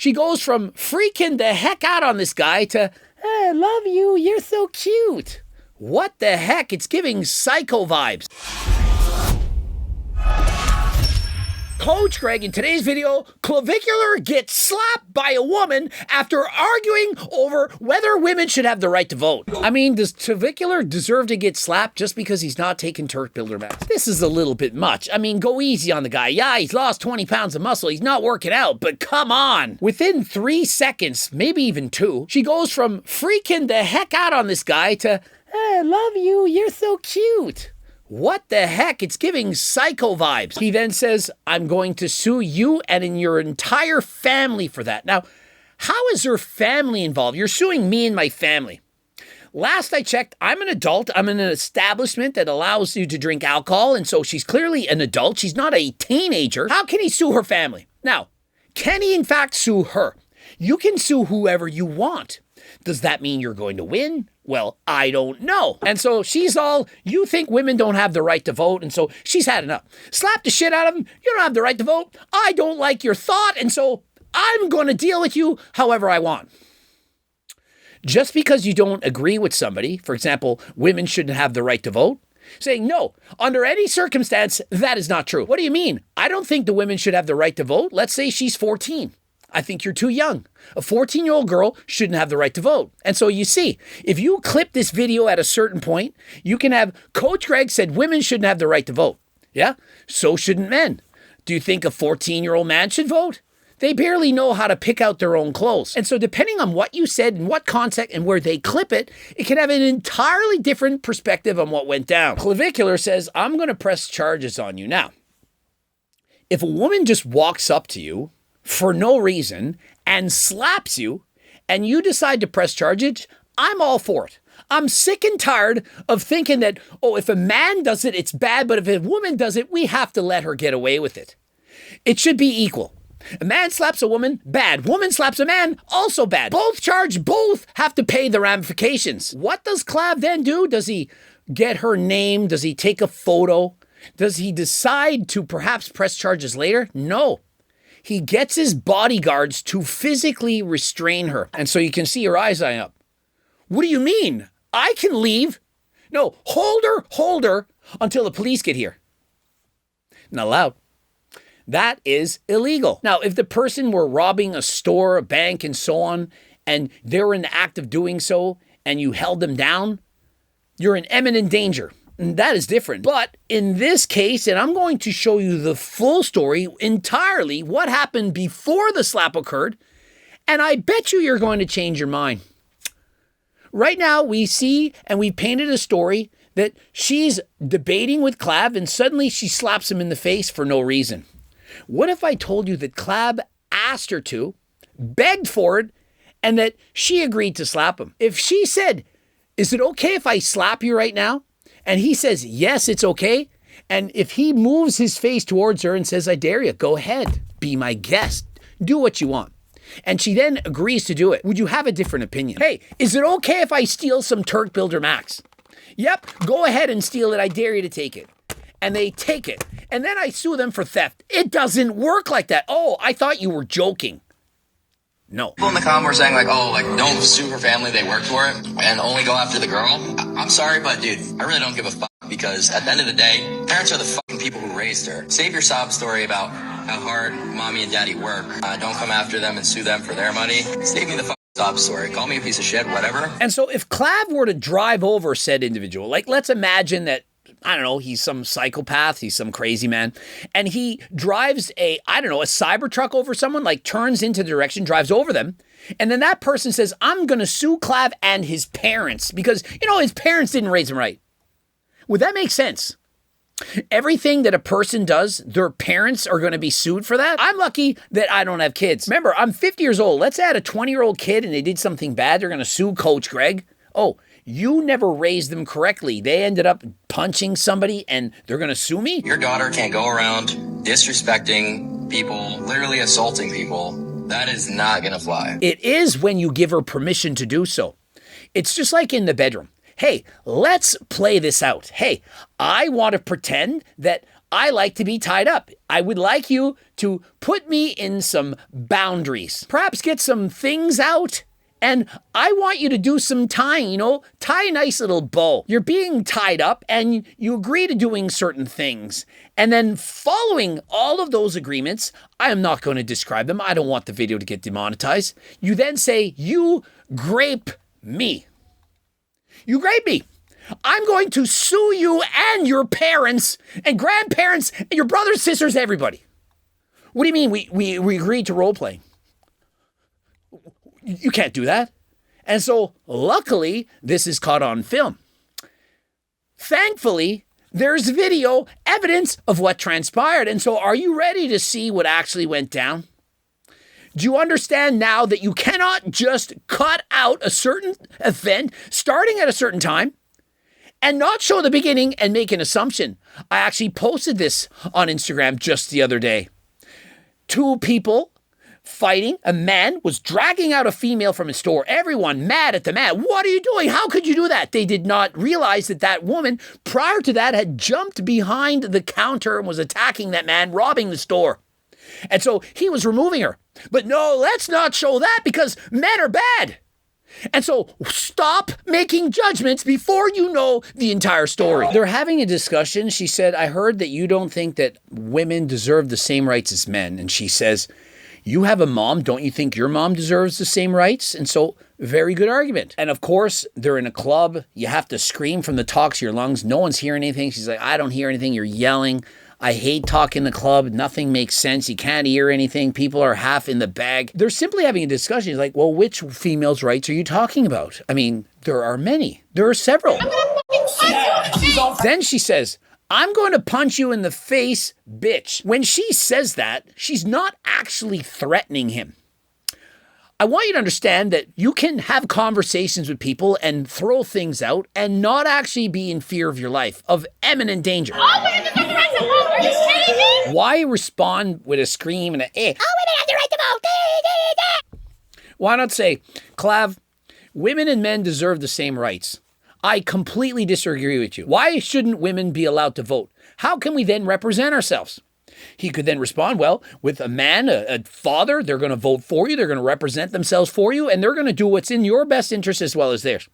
She goes from freaking the heck out on this guy to, I love you, you're so cute. What the heck? It's giving Psycho vibes. Coach Greg, in today's video, Clavicular gets slapped by a woman after arguing over whether women should have the right to vote. I mean, does Clavicular deserve to get slapped just because he's not taking Turk Builder Max? This is a little bit much. I mean, go easy on the guy. Yeah, he's lost 20 pounds of muscle. He's not working out, but come on. Within 3 seconds, maybe even 2, she goes from freaking the heck out on this guy to, I love you, you're so cute. What the heck? It's giving Psycho vibes. He then says, I'm going to sue you and in your entire family for that. Now, how is her family involved? You're suing me and my family. Last I checked, I'm an adult. I'm in an establishment that allows you to drink alcohol, and so she's clearly an adult. She's not a teenager. How can he sue her family? Now, can he in fact sue her? You can sue whoever you want. Does that mean you're going to win? Well, I don't know. And so she's all, you think women don't have the right to vote, and so she's had enough. Slap the shit out of him. You don't have the right to vote. I don't like your thought, and so I'm going to deal with you however I want. Just because you don't agree with somebody, for example, women shouldn't have the right to vote, saying, no, under any circumstance, that is not true. What do you mean? I don't think the women should have the right to vote. Let's say she's 14. I think you're too young. A 14-year-old girl shouldn't have the right to vote. And so you see, if you clip this video at a certain point, you can have Coach Greg said women shouldn't have the right to vote. Yeah? So shouldn't men. Do you think a 14-year-old man should vote? They barely know how to pick out their own clothes. And so depending on what you said and what context and where they clip it, it can have an entirely different perspective on what went down. Clavicular says, I'm going to press charges on you. Now, if a woman just walks up to you for no reason and slaps you and you decide to press charges, I'm all for it. I'm sick and tired of thinking that, oh, if a man does it, it's bad, but if a woman does it, we have to let her get away with it. It should be equal. A man slaps a woman, bad. Woman slaps a man, also bad. Both charged, both have to pay the ramifications. What does Clav then do? Does he get her name? Does he take a photo? Does he decide to perhaps press charges later? No. He gets his bodyguards to physically restrain her. And so you can see her eyes eye up. What do you mean? I can leave? No, hold her until the police get here. Not allowed. That is illegal. Now, if the person were robbing a store, a bank, and so on, and they were in the act of doing so, and you held them down, you're in imminent danger. And that is different. But in this case, and I'm going to show you the full story entirely, what happened before the slap occurred, and I bet you're going to change your mind. Right now, we see, and we painted a story that she's debating with Clav, and suddenly she slaps him in the face for no reason. What if I told you that Clav asked her to, begged for it, and that she agreed to slap him? If she said, is it okay if I slap you right now? And he says, yes, it's okay. And if he moves his face towards her and says, I dare you, go ahead, be my guest, do what you want. And she then agrees to do it. Would you have a different opinion? Hey, is it okay if I steal some Turk Builder Max? Yep, go ahead and steal it. I dare you to take it. And they take it. And then I sue them for theft. It doesn't work like that. Oh, I thought you were joking. No. People in the comment were saying like, oh, like don't sue her family, they worked for it, and only go after the girl. I'm sorry, but dude, I really don't give a fuck because at the end of the day, parents are the fucking people who raised her. Save your sob story about how hard mommy and daddy work. Don't come after them and sue them for their money. Save me the fucking sob story. Call me a piece of shit, whatever. And so if Clav were to drive over said individual, like let's imagine that, I don't know, he's some psychopath, he's some crazy man, and he drives a Cybertruck over someone, like turns into the direction, drives over them, and then that person says, I'm going to sue Clav and his parents because, his parents didn't raise him right. Would that make sense? Everything that a person does, their parents are going to be sued for that? I'm lucky that I don't have kids. Remember, I'm 50 years old. Let's add a 20-year-old kid and they did something bad. They're going to sue Coach Greg. Oh, you never raised them correctly. They ended up punching somebody and they're going to sue me? Your daughter can't go around disrespecting people, literally assaulting people. That is not going to fly. It is when you give her permission to do so. It's just like in the bedroom. Hey, let's play this out. Hey, I want to pretend that I like to be tied up. I would like you to put me in some boundaries. Perhaps get some things out. And I want you to do some tying, tie a nice little bow. You're being tied up and you agree to doing certain things. And then following all of those agreements, I am not going to describe them. I don't want the video to get demonetized. You then say, you grape me. You grape me. I'm going to sue you and your parents and grandparents and your brothers, sisters, everybody. What do you mean we agreed to role playing? You can't do that. And so luckily, this is caught on film. Thankfully, there's video evidence of what transpired. And so are you ready to see what actually went down? Do you understand now that you cannot just cut out a certain event starting at a certain time and not show the beginning and make an assumption? I actually posted this on Instagram just the other day. Two people fighting. A man was dragging out a female from a store. Everyone mad at the man. What are you doing? How could you do that? They did not realize that that woman, prior to that, had jumped behind the counter and was attacking that man, robbing the store. And so he was removing her. But no, let's not show that because men are bad. And so stop making judgments before you know the entire story. They're having a discussion. She said, I heard that you don't think that women deserve the same rights as men. And she says, you have a mom. Don't you think your mom deserves the same rights? And so, very good argument. And of course, they're in a club. You have to scream from the tops of your lungs. No one's hearing anything. She's like, I don't hear anything. You're yelling. I hate talking in the club. Nothing makes sense. You can't hear anything. People are half in the bag. They're simply having a discussion. It's like, well, which female's rights are you talking about? I mean, there are many. There are several. Then she says, I'm going to punch you in the face, bitch. When she says that, she's not actually threatening him. I want you to understand that you can have conversations with people and throw things out and not actually be in fear of your life, of imminent danger. Why respond with a scream and a, women have the right to vote. Why not say, Clav, women and men deserve the same rights. I completely disagree with you. Why shouldn't women be allowed to vote? How can we then represent ourselves? He could then respond, well, with a man, a father, they're going to vote for you. They're going to represent themselves for you, and they're going to do what's in your best interest as well as theirs.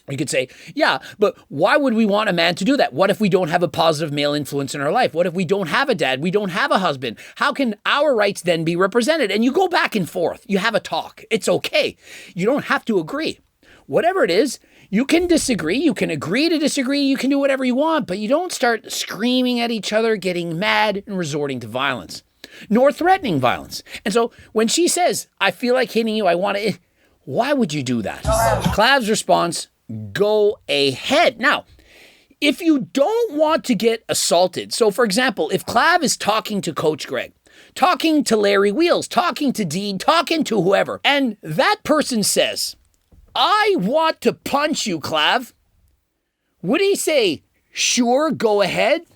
You could say, yeah, but why would we want a man to do that? What if we don't have a positive male influence in our life? What if we don't have a dad? We don't have a husband? How can our rights then be represented? And you go back and forth. You have a talk. It's okay. You don't have to agree. Whatever it is, you can disagree. You can agree to disagree. You can do whatever you want, but you don't start screaming at each other, getting mad, and resorting to violence, nor threatening violence. And so when she says, I feel like hitting you, I want to, why would you do that? Clav's response, go ahead. Now, if you don't want to get assaulted, so for example, if Clav is talking to Coach Greg, talking to Larry Wheels, talking to Dean, talking to whoever, and that person says, I want to punch you, Clav. Would he say, sure, go ahead?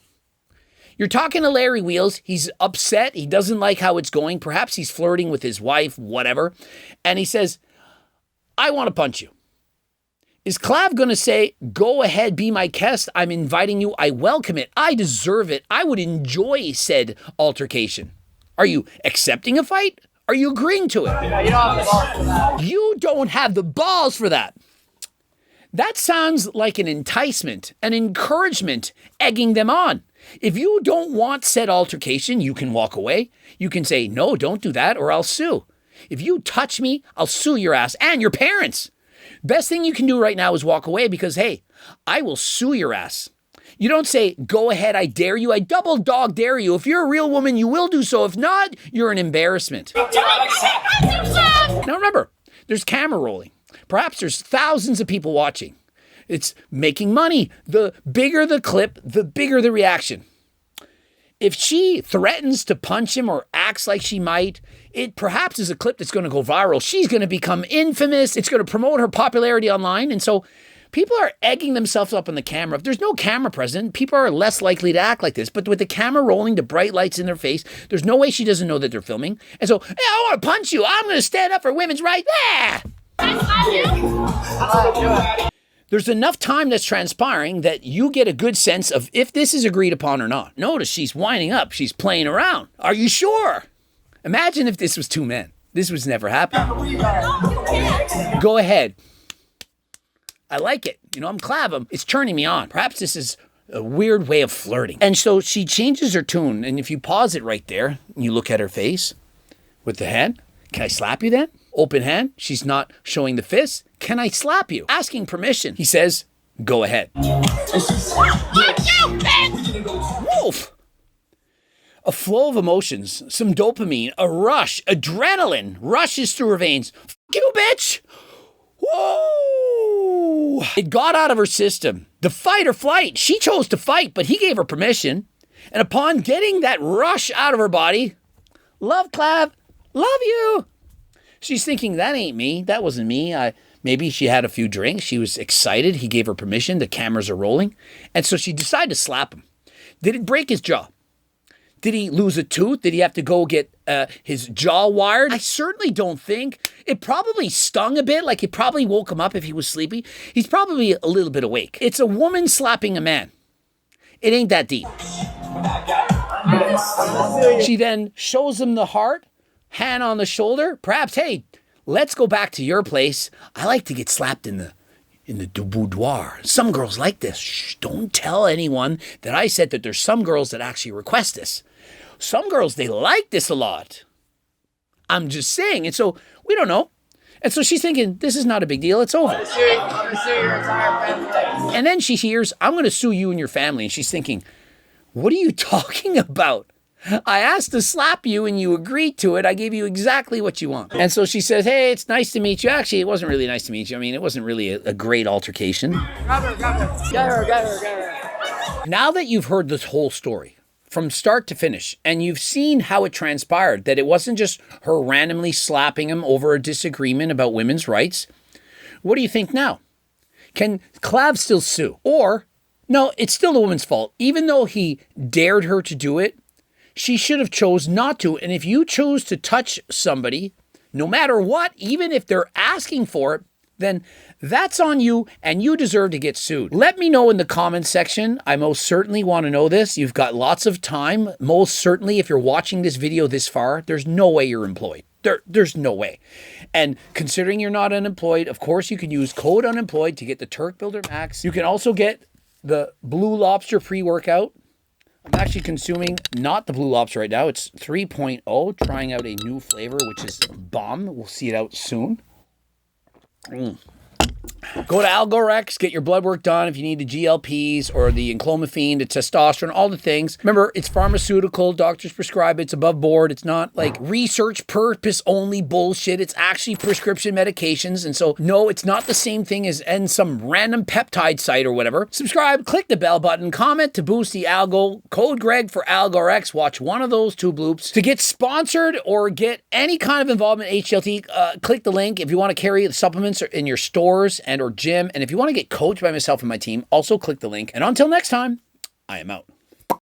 You're talking to Larry Wheels. He's upset. He doesn't like how it's going. Perhaps he's flirting with his wife, whatever. And he says, I want to punch you. Is Clav going to say, go ahead, be my guest. I'm inviting you. I welcome it. I deserve it. I would enjoy said altercation. Are you accepting a fight? Are you agreeing to it? You don't have the balls for that. That sounds like an enticement, an encouragement, egging them on. If you don't want said altercation, you can walk away. You can say, no, don't do that, or I'll sue. If you touch me, I'll sue your ass and your parents. Best thing you can do right now is walk away because, hey, I will sue your ass. You don't say, go ahead, I dare you. I double dog dare you. If you're a real woman, you will do so. If not, you're an embarrassment. Now remember, there's camera rolling. Perhaps there's thousands of people watching. It's making money. The bigger the clip, the bigger the reaction. If she threatens to punch him or acts like she might, it perhaps is a clip that's going to go viral. She's going to become infamous. It's going to promote her popularity online. And so people are egging themselves up on the camera. If there's no camera present, people are less likely to act like this. But with the camera rolling, the bright lights in their face, there's no way she doesn't know that they're filming. And so, hey, I want to punch you. I'm going to stand up for women's rights. Yeah! there's enough time that's transpiring that you get a good sense of if this is agreed upon or not. Notice she's winding up. She's playing around. Are you sure? Imagine if this was two men. This was never happened. Go ahead. I like it. You know, I'm Clav. It's turning me on. Perhaps this is a weird way of flirting. And so she changes her tune. And if you pause it right there, and you look at her face with the hand, can I slap you then? Open hand. She's not showing the fist. Can I slap you? Asking permission. He says, go ahead. Wolf. A flow of emotions, some dopamine, a rush, adrenaline rushes through her veins. F you, bitch. Whoa! It got out of her system. The fight or flight. She chose to fight, but he gave her permission. And upon getting that rush out of her body, love, Clav, love you. She's thinking, that ain't me. That wasn't me. Maybe she had a few drinks. She was excited. He gave her permission. The cameras are rolling. And so she decided to slap him. Did it break his jaw? Did he lose a tooth? Did he have to go get his jaw wired? I certainly don't think. It probably stung a bit, like it probably woke him up if he was sleepy. He's probably a little bit awake. It's a woman slapping a man. It ain't that deep. She then shows him the heart, hand on the shoulder. Perhaps, hey, let's go back to your place. I like to get slapped in the boudoir. Some girls like this. Shh, don't tell anyone that I said that there's some girls that actually request this. Some girls, they like this a lot. I'm just saying. And so we don't know. And so she's thinking, this is not a big deal. It's over. I'm going to sue your entire family. And then she hears, I'm going to sue you and your family. And she's thinking, what are you talking about? I asked to slap you and you agreed to it. I gave you exactly what you want. And so she says, hey, it's nice to meet you. Actually, it wasn't really nice to meet you. I mean, it wasn't really a great altercation. Grab her. Get her. Now that you've heard this whole story from start to finish, and you've seen how it transpired, that it wasn't just her randomly slapping him over a disagreement about women's rights, what do you think now? Can Clav still sue? Or, no, it's still the woman's fault. Even though he dared her to do it, she should have chose not to. And if you chose to touch somebody, no matter what, even if they're asking for it, then that's on you and you deserve to get sued. Let me know in the comments section. I most certainly want to know this. You've got lots of time. Most certainly, if you're watching this video this far, there's no way you're employed. There's no way. And considering you're not unemployed, of course, you can use code unemployed to get the Turk Builder Max. You can also get the Blue Lobster pre-workout. I'm actually consuming not the Blue Lobster right now. It's 3.0, trying out a new flavor, which is bomb. We'll see it out soon. Go to Algorex, get your blood work done if you need the GLPs or the enclomiphene, the testosterone, all the things. Remember, it's pharmaceutical. Doctors prescribe it. It's above board. It's not like research purpose only bullshit. It's actually prescription medications. And so, no, it's not the same thing as in some random peptide site or whatever. Subscribe, click the bell button, comment to boost the algo. Code Greg for Algorex. Watch one of those two bloops. To get sponsored or get any kind of involvement in HLT, click the link if you want to carry the supplements in your stores and or gym. And if you want to get coached by myself and my team, also click the link. And until next time, I am out.